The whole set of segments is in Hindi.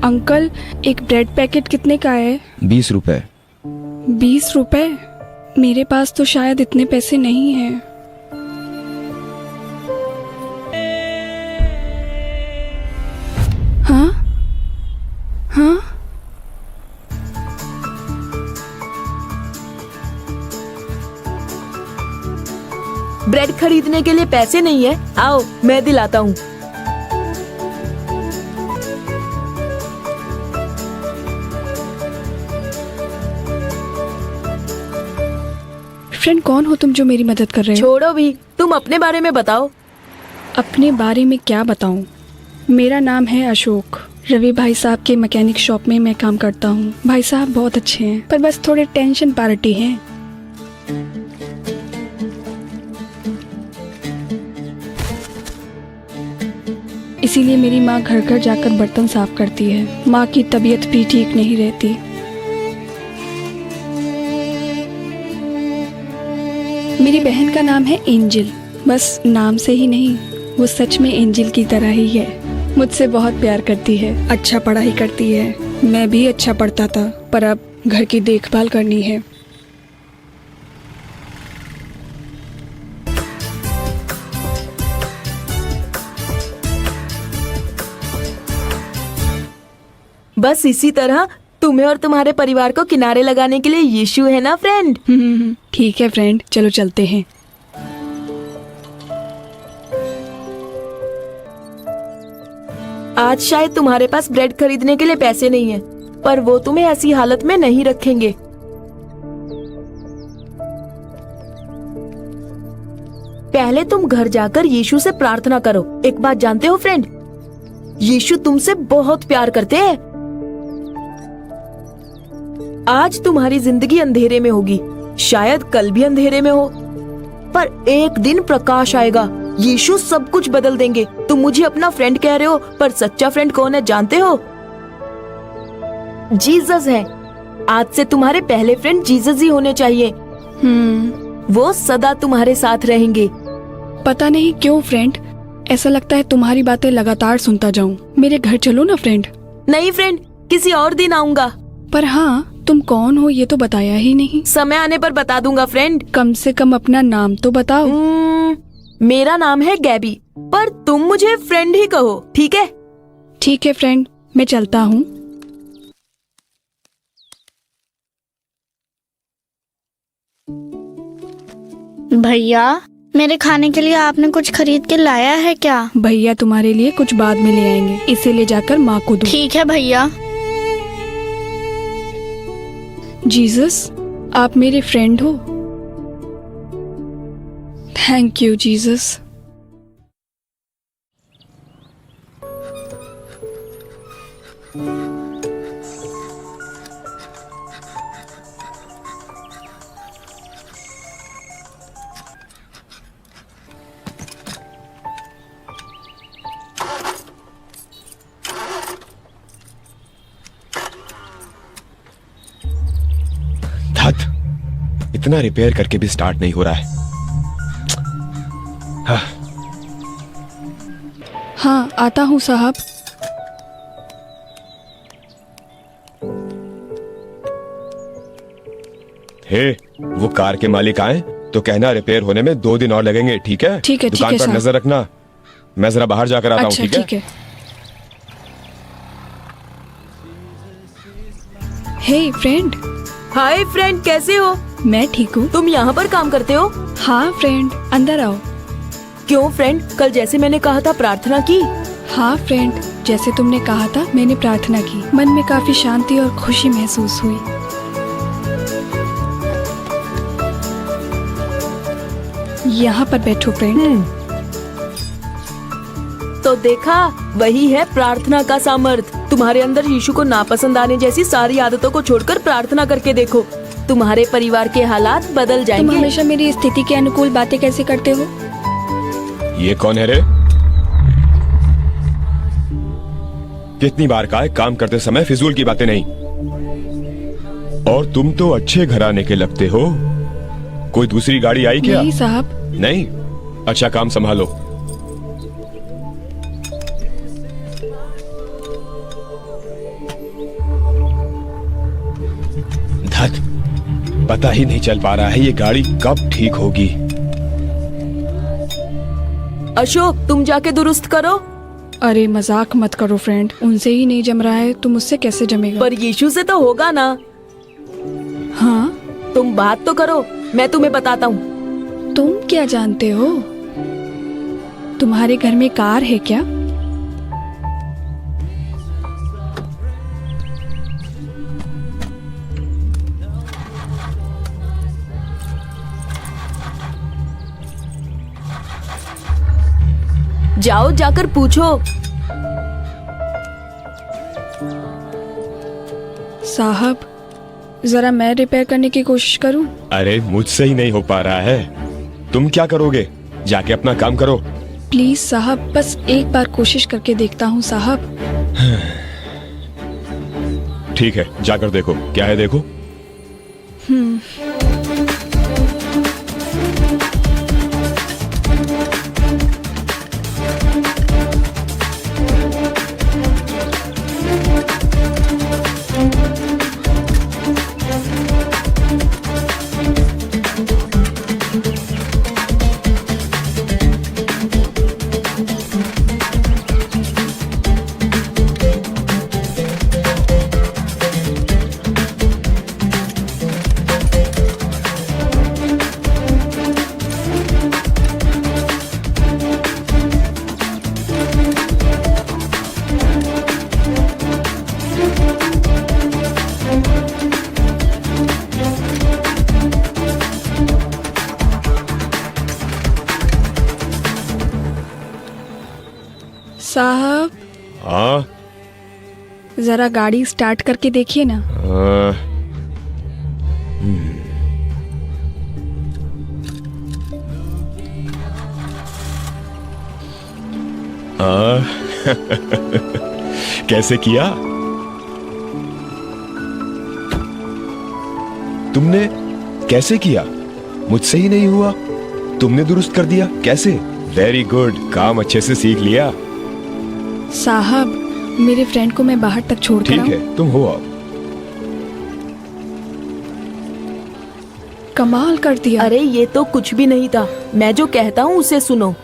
अंकल, एक ब्रेड पैकेट कितने का है? 20 रुपए। 20 रुपए? मेरे पास तो शायद इतने पैसे नहीं हैं। हाँ हाँ, ब्रेड खरीदने के लिए पैसे नहीं है? आओ मैं दिलाता हूँ। फ्रेंड, कौन हो तुम जो मेरी मदद कर रहे हो? छोड़ो भी, तुम अपने बारे में बताओ। अपने बारे में क्या बताऊं? मेरा नाम है अशोक। रवि भाई साहब के मैकेनिक शॉप में मैं काम करता हूँ। भाई साहब बहुत अच्छे हैं, पर बस थोड़े टेंशन पार्टी हैं। इसीलिए मेरी माँ घर घर जाकर बर्तन साफ करती है। माँ की तबीयत भी ठीक नहीं रहती। मेरी बहन का नाम है एंजल। बस नाम से ही नहीं, वो सच में एंजल की तरह ही है। मुझसे बहुत प्यार करती है, अच्छा पढ़ाई करती है। मैं भी अच्छा पढ़ता था, पर अब घर की देखभाल करनी है। बस इसी तरह तुम्हें और तुम्हारे परिवार को किनारे लगाने के लिए यीशु है ना फ्रेंड। ठीक है फ्रेंड, चलो चलते हैं। आज शायद तुम्हारे पास ब्रेड खरीदने के लिए पैसे नहीं है, पर वो तुम्हें ऐसी हालत में नहीं रखेंगे। पहले तुम घर जाकर यीशु से प्रार्थना करो। एक बात जानते हो फ्रेंड, यीशु तुमसे बहुत प्यार करते हैं। आज तुम्हारी जिंदगी अंधेरे में होगी, शायद कल भी अंधेरे में हो, पर एक दिन प्रकाश आएगा। यीशु सब कुछ बदल देंगे। तुम मुझे अपना फ्रेंड कह रहे हो, पर सच्चा फ्रेंड कौन है जानते हो? जीसस है। आज से तुम्हारे पहले फ्रेंड जीसस ही होने चाहिए। वो सदा तुम्हारे साथ रहेंगे। पता नहीं क्यों फ्रेंड, ऐसा लगता है तुम्हारी बातें लगातार सुनता जाऊं। मेरे घर चलो ना फ्रेंड। नहीं फ्रेंड, किसी और दिन आऊंगा। पर हाँ, तुम कौन हो ये तो बताया ही नहीं। समय आने पर बता दूंगा फ्रेंड। कम से कम अपना नाम तो बताओ। मेरा नाम है गैबी, पर तुम मुझे फ्रेंड ही कहो, ठीक है? ठीक है फ्रेंड, मैं चलता हूँ। भैया, मेरे खाने के लिए आपने कुछ खरीद के लाया है क्या? भैया तुम्हारे लिए कुछ बाद में ले आएंगे, इसे ले जाकर माँ को दो। ठीक है भैया। जीसस, आप मेरे फ्रेंड हो। Thank you Jesus. इतना रिपेयर करके भी स्टार्ट नहीं हो रहा है। हाँ, आता हूँ साहब। हे, वो कार के मालिक आए तो कहना रिपेयर होने में 2 दिन और लगेंगे, ठीक है? ठीक है, दुकान ठीक है पर साहब। नजर रखना। मैं जरा बाहर जाकर आता हूँ, अच्छा, ठीक है? ठीक है। हे फ्रेंड। हाय फ्रेंड, कैसे हो? मैं ठीक हूँ। तुम यहाँ पर काम करते हो? हाँ फ्रेंड, अंदर आओ। क्यों फ्रेंड, कल जैसे मैंने कहा था प्रार्थना की? हाँ फ्रेंड, जैसे तुमने कहा था मैंने प्रार्थना की। मन में काफी शांति और खुशी महसूस हुई। यहाँ पर बैठो फ्रेंड। तो देखा, वही है प्रार्थना का सामर्थ। तुम्हारे अंदर यीशु को नापसंद आने जैसी सारी आदतों को छोड़कर प्रार्थना करके देखो, तुम्हारे परिवार के हालात बदल जाएंगे। तुम हमेशा मेरी स्थिति के अनुकूल बातें कैसे करते हो? ये कौन है रे? कितनी बार कहा है काम करते समय फिजूल की बातें नहीं। और तुम तो अच्छे घराने के लगते हो। कोई दूसरी गाड़ी आई क्या? नहीं साहब। नहीं? अच्छा, काम संभालो। धत, पता ही नहीं चल पा रहा है ये गाड़ी कब ठीक होगी। अशोक, तुम जाके दुरुस्त करो। अरे मजाक मत करो फ्रेंड, उनसे ही नहीं जम रहा है तो मुझसे कैसे जमेगा। पर यीशु से तो होगा ना। हाँ, तुम बात तो करो, मैं तुम्हें बताता हूँ। तुम क्या जानते हो? तुम्हारे घर में कार है क्या? जाओ, जाकर पूछो। साहब, जरा मैं रिपेयर करने की कोशिश करूं? अरे मुझसे ही नहीं हो पा रहा है, तुम क्या करोगे? जाके अपना काम करो। प्लीज साहब, बस एक बार कोशिश करके देखता हूं साहब। ठीक है, जाकर देखो क्या है, देखो। साहब, हाँ, जरा गाड़ी स्टार्ट करके देखिए ना। कैसे किया तुमने? कैसे किया? मुझसे ही नहीं हुआ, तुमने दुरुस्त कर दिया। कैसे? वेरी गुड, काम अच्छे से सीख लिया। साहब, मेरे फ्रेंड को मैं बाहर तक छोड़ कर ठीक आऊं? है, तुम हो आओ। कमाल कर दिया। अरे ये तो कुछ भी नहीं था, मैं जो कहता हूँ उसे सुनो।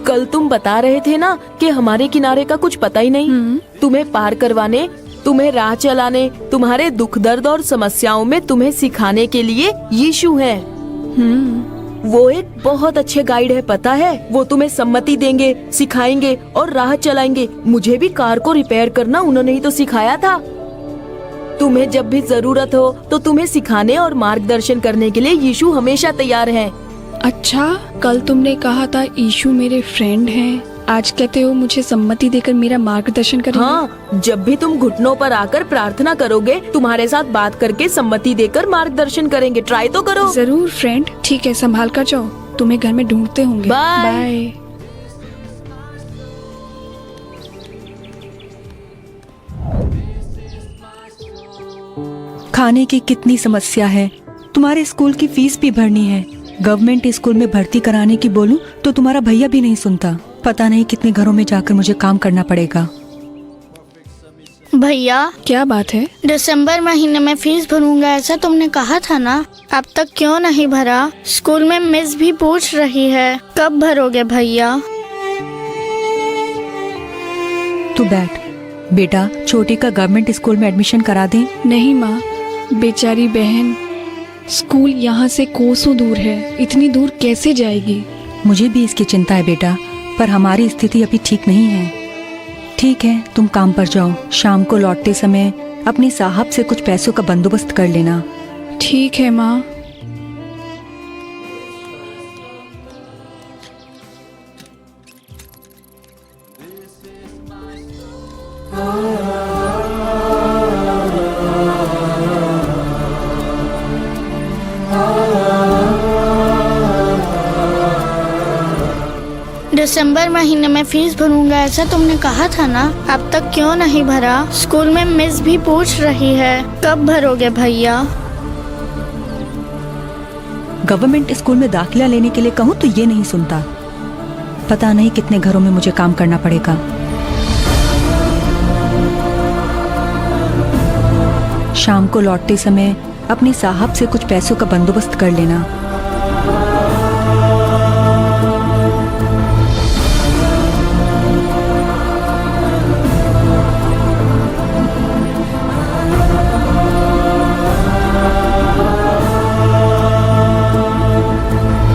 कल तुम बता रहे थे ना कि हमारे किनारे का कुछ पता ही नहीं। तुम्हें पार करवाने, तुम्हें राह चलाने, तुम्हारे दुख दर्द और समस्याओं में तुम्हें सिखाने के लिए यीशु है। वो एक बहुत अच्छे गाइड है, पता है। वो तुम्हें सम्मति देंगे, सिखाएंगे और राह चलाएंगे। मुझे भी कार को रिपेयर करना उन्होंने ही तो सिखाया था। तुम्हें जब भी जरूरत हो तो तुम्हें सिखाने और मार्गदर्शन करने के लिए यीशु हमेशा तैयार है। अच्छा, कल तुमने कहा था यीशु मेरे फ्रेंड हैं, आज कहते हो मुझे सम्मति देकर मेरा मार्गदर्शन करेंगे। हाँ, जब भी तुम घुटनों पर आकर प्रार्थना करोगे, तुम्हारे साथ बात करके सम्मति देकर मार्गदर्शन करेंगे। ट्राई तो करो। जरूर फ्रेंड, ठीक है, संभाल कर जाओ, तुम्हें घर में ढूंढते होंगे। बाय। बाय। खाने की कितनी समस्या है, तुम्हारे स्कूल की फीस भी भरनी है। गवर्नमेंट स्कूल में भर्ती कराने की बोलूं तो तुम्हारा भैया भी नहीं सुनता। पता नहीं कितने घरों में जाकर मुझे काम करना पड़ेगा। भैया, क्या बात है? दिसंबर महीने में फीस भरूंगा ऐसा तुमने कहा था ना, अब तक क्यों नहीं भरा? स्कूल में मिस भी पूछ रही है, कब भरोगे भैया? तू बैठ बेटा, छोटी का गवर्नमेंट स्कूल में एडमिशन करा दें। नहीं माँ, बेचारी बहन, स्कूल यहाँ से कोसों दूर है, इतनी दूर कैसे जाएगी? मुझे भी इसकी चिंता है बेटा, पर हमारी स्थिति अभी ठीक नहीं है। ठीक है, तुम काम पर जाओ, शाम को लौटते समय अपने साहब से कुछ पैसों का बंदोबस्त कर लेना। ठीक है माँ। दिसंबर महीने में फीस भरूंगा ऐसा तुमने कहा था ना, अब तक क्यों नहीं भरा? स्कूल में मिस भी पूछ रही है, कब भरोगे भैया? गवर्नमेंट स्कूल में दाखिला लेने के लिए कहूँ तो ये नहीं सुनता। पता नहीं कितने घरों में मुझे काम करना पड़ेगा। शाम को लौटते समय अपने साहब से कुछ पैसों का बंदोबस्त कर लेना।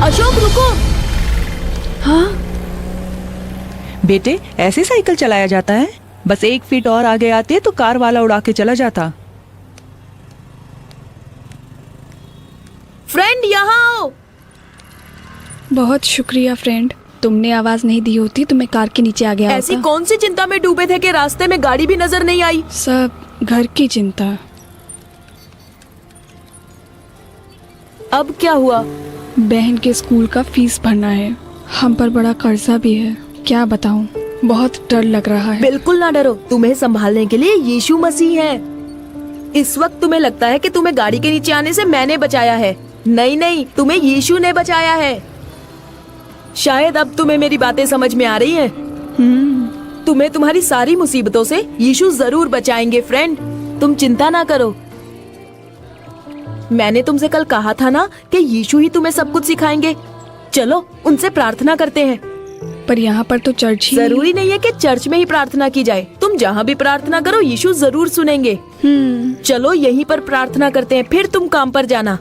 अशोक रुको। हाँ, बेटे, ऐसे साइकिल चलाया जाता है? बस 1 फीट और आगे आते तो कार वाला उड़ा के चला जाता। फ्रेंड यहाँ आओ। बहुत शुक्रिया फ्रेंड। तुमने आवाज नहीं दी होती तो मैं कार के नीचे आ गया ऐसी होता। कौन सी चिंता में डूबे थे कि रास्ते में गाड़ी भी नजर नहीं आई? सब घर की चिंता। अब क्या हुआ? बहन के स्कूल का फीस भरना है। हम पर बड़ा कर्जा भी है। क्या बताऊं, बहुत डर लग रहा है। बिल्कुल ना डरो, तुम्हें संभालने के लिए यीशु मसीह है। इस वक्त तुम्हें लगता है कि तुम्हें गाड़ी के नीचे आने से मैंने बचाया है। नहीं नहीं, तुम्हें यीशु ने बचाया है। शायद अब तुम्हें मेरी बातें समझ में आ रही हैं। तुम्हें तुम्हारी सारी मुसीबतों से यीशु जरूर बचाएंगे फ्रेंड। तुम चिंता ना करो। मैंने तुमसे कल कहा था ना कि यीशु ही तुम्हें सब कुछ सिखाएंगे। चलो उनसे प्रार्थना करते हैं। पर यहाँ पर तो चर्च ही। जरूरी नहीं है कि चर्च में ही प्रार्थना की जाए। तुम जहाँ भी प्रार्थना करो यीशु जरूर सुनेंगे। चलो यहीं पर प्रार्थना करते हैं, फिर तुम काम पर जाना।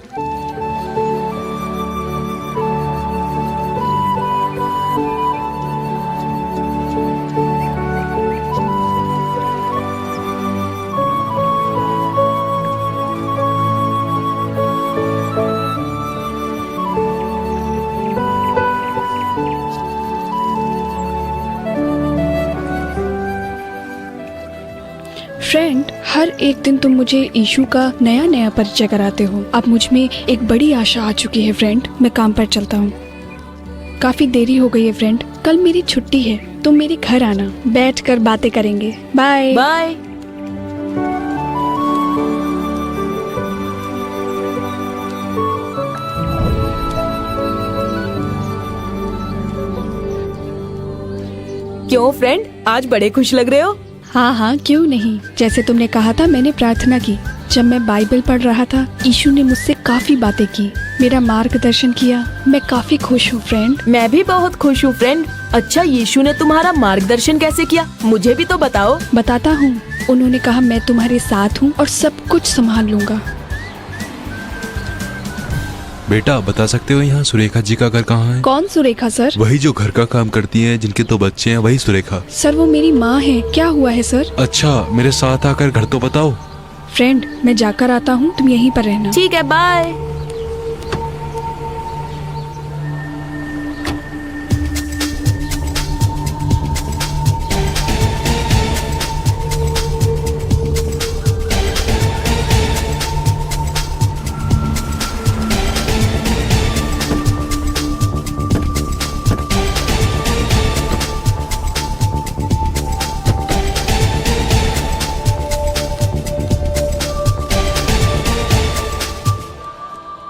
फ्रेंड, हर एक दिन तुम मुझे यीशु का नया नया परिचय कराते हो। अब मुझ में एक बड़ी आशा आ चुकी है फ्रेंड। मैं काम पर चलता हूँ। काफी देरी हो गई है फ्रेंड। कल मेरी छुट्टी है। तुम मेरे घर आना, बैठकर बातें करेंगे। Bye bye. क्यों फ्रेंड, आज बड़े खुश लग रहे हो? हाँ हाँ, क्यों नहीं। जैसे तुमने कहा था, मैंने प्रार्थना की। जब मैं बाइबल पढ़ रहा था, यीशु ने मुझसे काफी बातें की, मेरा मार्गदर्शन किया। मैं काफी खुश हूँ फ्रेंड। मैं भी बहुत खुश हूँ फ्रेंड। अच्छा, यीशु ने तुम्हारा मार्गदर्शन कैसे किया? मुझे भी तो बताओ। बताता हूँ। उन्होंने कहा, मैं तुम्हारे साथ हूँ और सब कुछ संभाल लूंगा। बेटा, बता सकते हो यहाँ सुरेखा जी का घर कहाँ है? कौन सुरेखा सर? वही जो घर का काम करती हैं, जिनके 2 बच्चे हैं, वही सुरेखा। सर, वो मेरी माँ है। क्या हुआ है सर? अच्छा, मेरे साथ आकर घर तो बताओ। फ्रेंड, मैं जाकर आता हूँ, तुम यहीं पर रहना। ठीक है, बाय।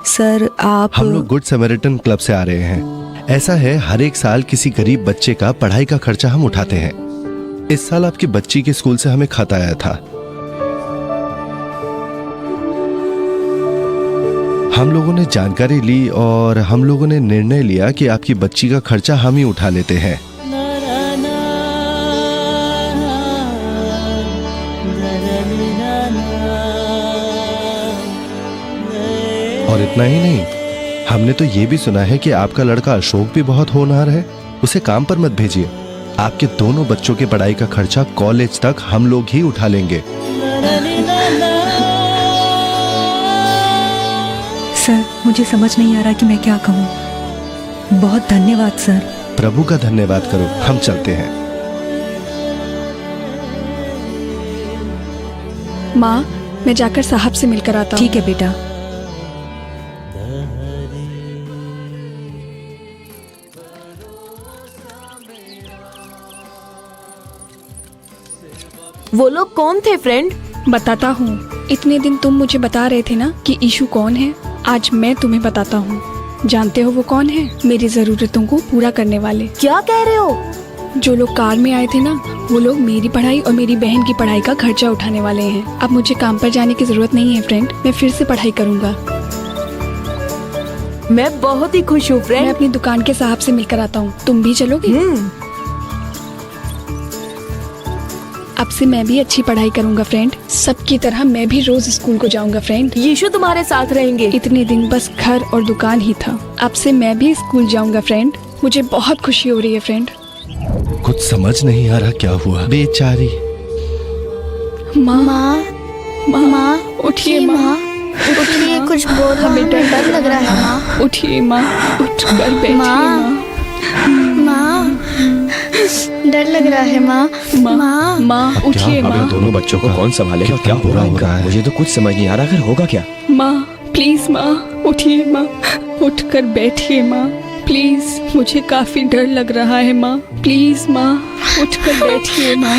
सर, आप हम लोग गुड समैरिटन क्लब से आ रहे हैं। ऐसा है, हर एक साल किसी गरीब बच्चे का पढ़ाई का खर्चा हम उठाते हैं। इस साल आपकी बच्ची के स्कूल से हमें खत आया था। हम लोगों ने जानकारी ली और हम लोगों ने निर्णय लिया कि आपकी बच्ची का खर्चा हम ही उठा लेते हैं। और इतना ही नहीं, हमने तो ये भी सुना है कि आपका लड़का अशोक भी बहुत होनहार है। उसे काम पर मत भेजिए। आपके दोनों बच्चों की पढ़ाई का खर्चा कॉलेज तक हम लोग ही उठा लेंगे। सर, मुझे समझ नहीं आ रहा कि मैं क्या कहूँ। बहुत धन्यवाद सर। प्रभु का धन्यवाद करो। हम चलते हैं। माँ, मैं जाकर साहब से मिलकर आता हूँ। ठीक है बेटा। वो लोग कौन थे फ्रेंड? बताता हूँ। इतने दिन तुम मुझे बता रहे थे ना कि यीशु कौन है। आज मैं तुम्हें बताता हूँ। जानते हो वो कौन है? मेरी जरूरतों को पूरा करने वाले। क्या कह रहे हो? जो लोग कार में आए थे ना, वो लोग मेरी पढ़ाई और मेरी बहन की पढ़ाई का खर्चा उठाने वाले हैं। अब मुझे काम पर जाने की जरूरत नहीं है फ्रेंड, मैं फिर से पढ़ाई करूँगा। मैं बहुत ही खुश हूँ मैं फ्रेंड। अपनी दुकान के साहब से मिलकर आता हूँ, तुम भी चलोगे? अब से मैं भी अच्छी पढ़ाई करूँगा फ्रेंड, सबकी तरह मैं भी रोज स्कूल को जाऊँगा फ्रेंड। यीशु तुम्हारे साथ रहेंगे। इतने दिन बस घर और दुकान ही था, अब से मैं भी स्कूल जाऊँगा फ्रेंड। मुझे बहुत खुशी हो रही है फ्रेंड। कुछ समझ नहीं आ रहा क्या हुआ। बेचारी। माँ माँ माँ उठिए माँ, उठिए, कुछ बोल रहा हमें डर लग रहा है माँ। उठिए माँ, उठकर बैठिए माँ। माँ। माँ डर लग रहा है माँ। माँ माँ उठिए अब इन माँ। दोनों बच्चों को कौन संभालेगा? कितना क्या हो बुरा रहा हो रहा है? है। मुझे तो कुछ समझ नहीं आ रहा, आखिर होगा क्या? माँ प्लीज माँ उठिए माँ, उठकर बैठिए माँ प्लीज, मुझे काफी डर लग रहा है माँ, प्लीज माँ उठकर बैठिए माँ।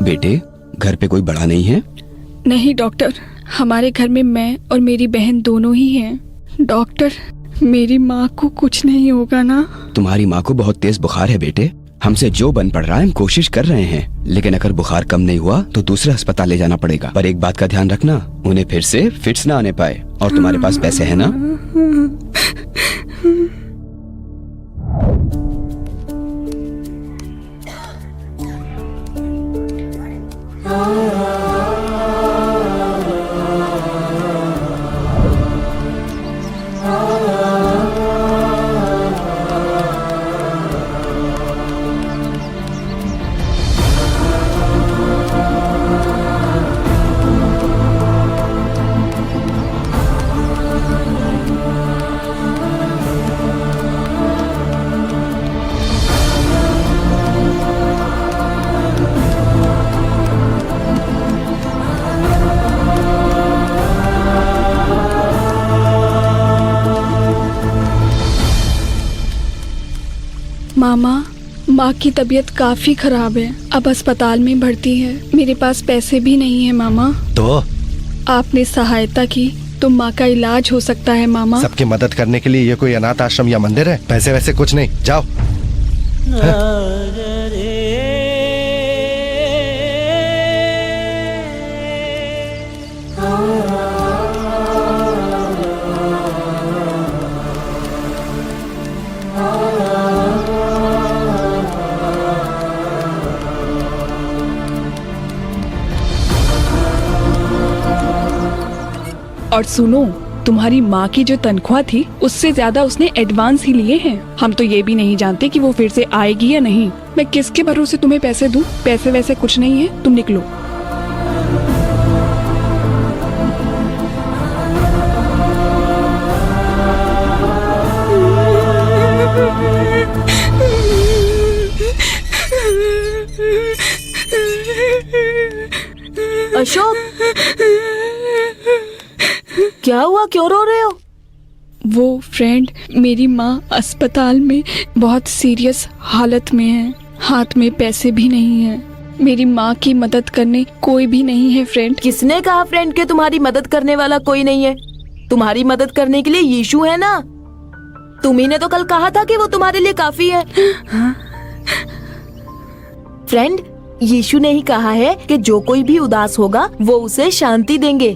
बेटे, घर पे कोई बड़ा नहीं है? नहीं डॉक्टर, हमारे घर में मैं और मेरी बहन दोनों ही हैं। डॉक्टर, मेरी माँ को कुछ नहीं होगा ना? तुम्हारी माँ को बहुत तेज बुखार है बेटे। हमसे जो बन पड़ रहा है हम कोशिश कर रहे हैं, लेकिन अगर बुखार कम नहीं हुआ तो दूसरे अस्पताल ले जाना पड़ेगा। पर एक बात का ध्यान रखना, उन्हें फिर से फिट्स ना आने पाए। और तुम्हारे पास पैसे है ना? मामा, माँ की तबीयत काफी खराब है, अब अस्पताल में भर्ती है। मेरे पास पैसे भी नहीं है मामा। तो आपने सहायता की तो माँ का इलाज हो सकता है मामा। सबकी मदद करने के लिए ये कोई अनाथ आश्रम या मंदिर है? पैसे वैसे कुछ नहीं, जाओ। और सुनो, तुम्हारी माँ की जो तनख्वाह थी उससे ज्यादा उसने एडवांस ही लिए हैं। हम तो ये भी नहीं जानते कि वो फिर से आएगी या नहीं। मैं किसके भरोसे तुम्हें पैसे दूं? पैसे वैसे कुछ नहीं है, तुम निकलो। अशोक, क्या हुआ? क्यों रो रहे हो? वो फ्रेंड, मेरी माँ अस्पताल में बहुत सीरियस हालत में है, हाथ में पैसे भी नहीं है। मेरी माँ की मदद करने कोई भी नहीं है फ्रेंड। किसने कहा फ्रेंड के तुम्हारी मदद करने वाला कोई नहीं है? तुम्हारी मदद करने के लिए यीशु है ना। तुम्ही ने तो कल कहा था कि वो तुम्हारे लिए काफी है। फ्रेंड, यीशु ने ही कहा है कि जो कोई भी उदास होगा वो उसे शांति देंगे।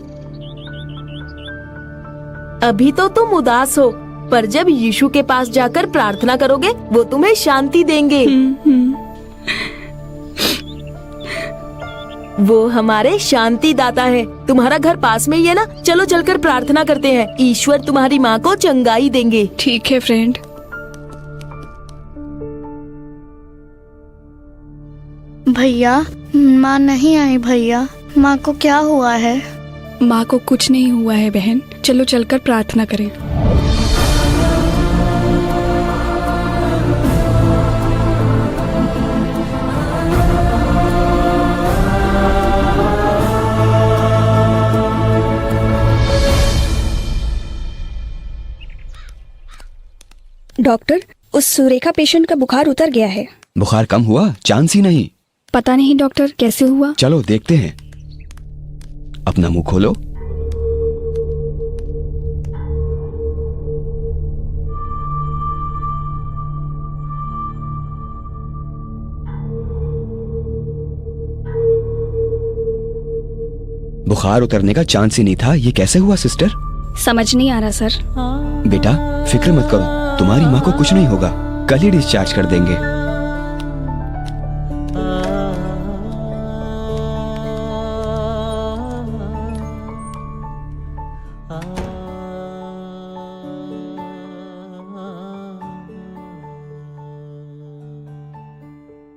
अभी तो तुम उदास हो, पर जब यीशु के पास जाकर प्रार्थना करोगे वो तुम्हें शांति देंगे। वो हमारे शांति दाता है। तुम्हारा घर पास में ही है ना? चलो चलकर प्रार्थना करते हैं। ईश्वर तुम्हारी माँ को चंगाई देंगे। ठीक है फ्रेंड। भैया, माँ नहीं आई। भैया, माँ को क्या हुआ है? माँ को कुछ नहीं हुआ है बहन। चलो चलकर प्रार्थना करें। डॉक्टर, उस सुरेखा पेशेंट का बुखार उतर गया है। बुखार कम हुआ? चांस ही नहीं। पता नहीं डॉक्टर, कैसे हुआ? चलो देखते हैं। अपना मुंह खोलो। बुखार उतरने का चांस ही नहीं था। ये कैसे हुआ सिस्टर? समझ नहीं आ रहा सर। बेटा फिक्र मत करो, तुम्हारी माँ को कुछ नहीं होगा। कल ही डिस्चार्ज कर देंगे।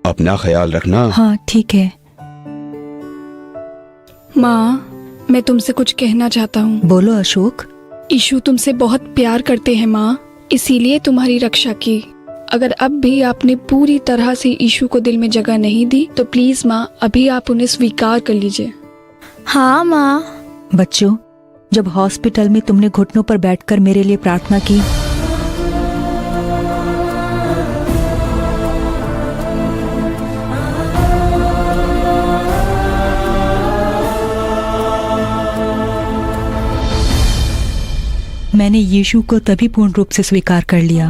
अपना ख्याल रखना। हाँ ठीक है। माँ, मैं तुमसे कुछ कहना चाहता हूँ। बोलो अशोक। यीशु तुमसे बहुत प्यार करते हैं माँ, इसीलिए तुम्हारी रक्षा की। अगर अब भी आपने पूरी तरह से यीशु को दिल में जगह नहीं दी तो प्लीज माँ, अभी आप उन्हें स्वीकार कर लीजिए। हाँ माँ। बच्चों, जब हॉस्पिटल में तुमने घुटनों पर बैठकर मेरे लिए प्रार्थना की, मैंने यीशु को तभी पूर्ण रूप से स्वीकार कर लिया।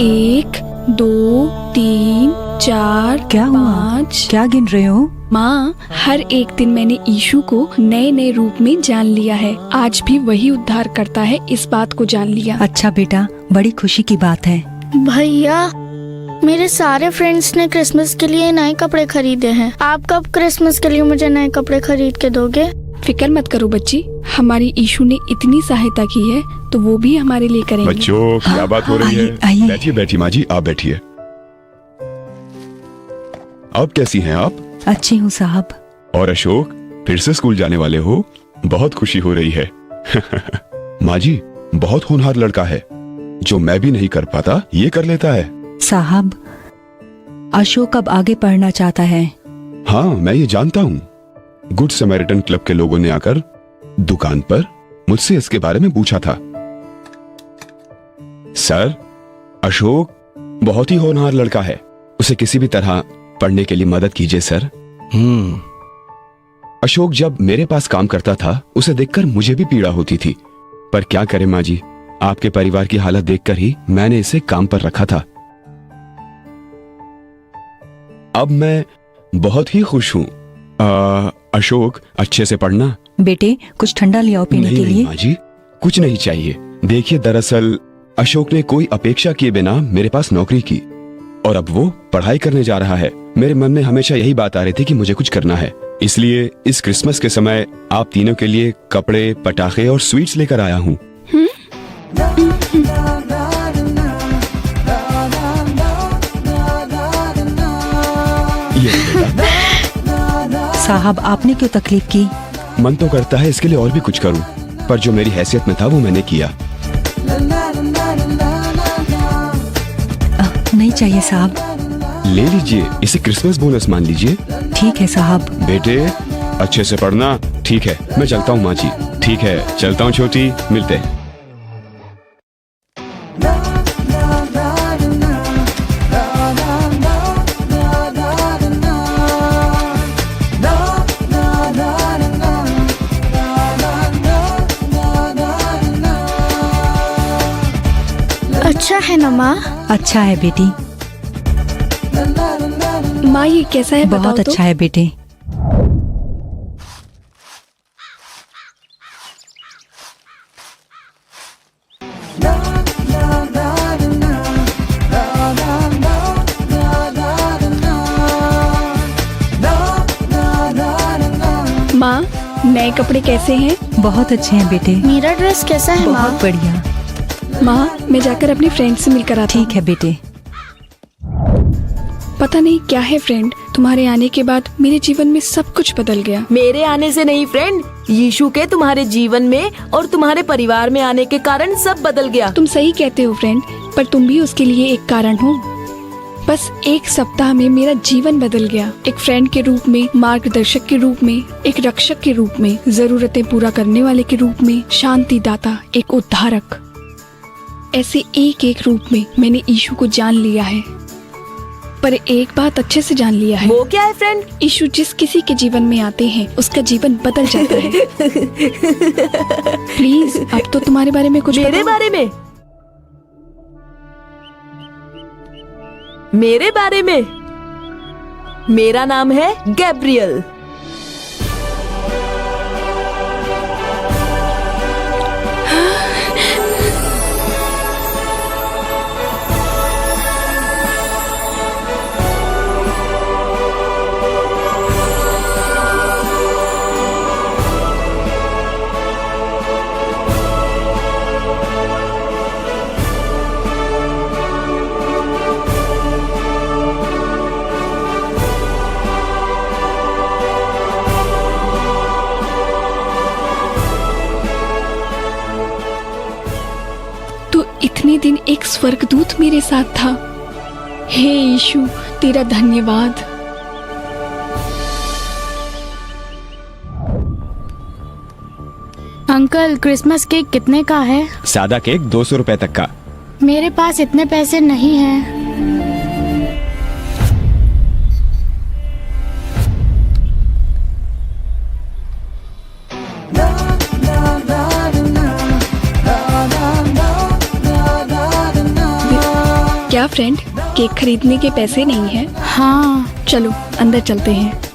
एक, दो, तीन, चार, क्या हुआ? 5। क्या गिन रहे हो? माँ, हर एक दिन मैंने यीशु को नए नए रूप में जान लिया है। आज भी वही उद्धार करता है, इस बात को जान लिया। अच्छा बेटा, बड़ी खुशी की बात है। भैया, मेरे सारे फ्रेंड्स ने क्रिसमस के लिए नए कपड़े खरीदे हैं। आप कब क्रिसमस के लिए मुझे नए कपड़े खरीद के दोगे? फिक्र मत करो बच्ची, हमारी यीशु ने इतनी सहायता की है तो वो भी हमारे लिए करेंगे। बच्चों, क्या बात हो रही आइए, है? आइए। बैठिए बैठिए माँ जी, आप बैठिए। अब कैसी हैं आप? अच्छी हूँ साहब। और अशोक, फिर से स्कूल जाने वाले हो? बहुत खुशी हो रही है। माँ जी, बहुत होनहार लड़का है। जो मैं भी नहीं कर पाता ये कर लेता है। साहब, अशोक अब आगे पढ़ना चाहता है। हाँ, मैं ये जानता हूँ। गुड समैरिटन क्लब के लोगों ने आकर दुकान पर मुझसे इसके बारे में पूछा था। सर, अशोक बहुत ही होनहार लड़का है। उसे किसी भी तरह पढ़ने के लिए मदद कीजिए सर। अशोक जब मेरे पास काम करता था उसे देखकर मुझे भी पीड़ा होती थी, पर क्या करें माँ जी, आपके परिवार की हालत देखकर ही मैंने इसे काम पर रखा था। अब मैं बहुत ही खुश हूँ। अशोक, अच्छे से पढ़ना। बेटे, कुछ ठंडा ले आओ पीने के नहीं लिए। माँ जी, कुछ नहीं चाहिए। देखिए, दरअसल अशोक ने कोई अपेक्षा किए बिना मेरे पास नौकरी की और अब वो पढ़ाई करने जा रहा है। मेरे मन में हमेशा यही बात आ रही थी कि मुझे कुछ करना है, इसलिए इस क्रिसमस के समय आप तीनों के लिए कपड़े, पटाखे और स्वीट्स लेकर आया हूँ। साहब, आपने क्यों तकलीफ की? मन तो करता है इसके लिए और भी कुछ करूं, पर जो मेरी हैसियत में था वो मैंने किया। नहीं चाहिए साहब। ले लीजिए, इसे क्रिसमस बोनस मान लीजिए। ठीक है साहब। बेटे, अच्छे से पढ़ना। ठीक है, मैं चलता हूँ माँ जी। ठीक है, चलता हूँ छोटी, मिलते हैं। अच्छा है ना माँ? अच्छा है बेटी, माँ ये कैसा है बहुत बताओ अच्छा है बेटे। तो माँ नए कपड़े कैसे हैं? बहुत अच्छे हैं बेटे, मेरा ड्रेस कैसा है माँ? बहुत बढ़िया। माँ मैं जाकर अपनी फ्रेंड से मिलकर आती हूँ। ठीक है बेटे। पता नहीं क्या है फ्रेंड, तुम्हारे आने के बाद मेरे जीवन में सब कुछ बदल गया। मेरे आने से नहीं फ्रेंड, यीशु के तुम्हारे जीवन में और तुम्हारे परिवार में आने के कारण सब बदल गया। तुम सही कहते हो फ्रेंड, पर तुम भी उसके लिए एक कारण हो। बस एक सप्ताह में मेरा जीवन बदल गया। एक फ्रेंड के रूप में, मार्गदर्शक के रूप में, एक रक्षक के रूप में, जरूरतें पूरा करने वाले के रूप में, शांति दाता, एक उद्धारक। ऐसे एक एक रूप में मैंने यीशु को जान लिया है। पर एक बात अच्छे से जान लिया है, वो क्या है फ्रेंड? यीशु जिस किसी के जीवन में आते हैं उसका जीवन बदल जाता है। प्लीज अब तो तुम्हारे बारे में कुछ मेरे बताओ। बारे में? मेरे बारे में? मेरा नाम है गैब्रियल। तो इतने दिन एक स्वर्गदूत मेरे साथ था। हे यीशु तेरा धन्यवाद। अंकल क्रिसमस केक कितने का है? सादा केक 200 रुपए तक का। मेरे पास इतने पैसे नहीं हैं। क्या फ्रेंड, केक खरीदने के पैसे नहीं हैं? हाँ चलो अंदर चलते हैं।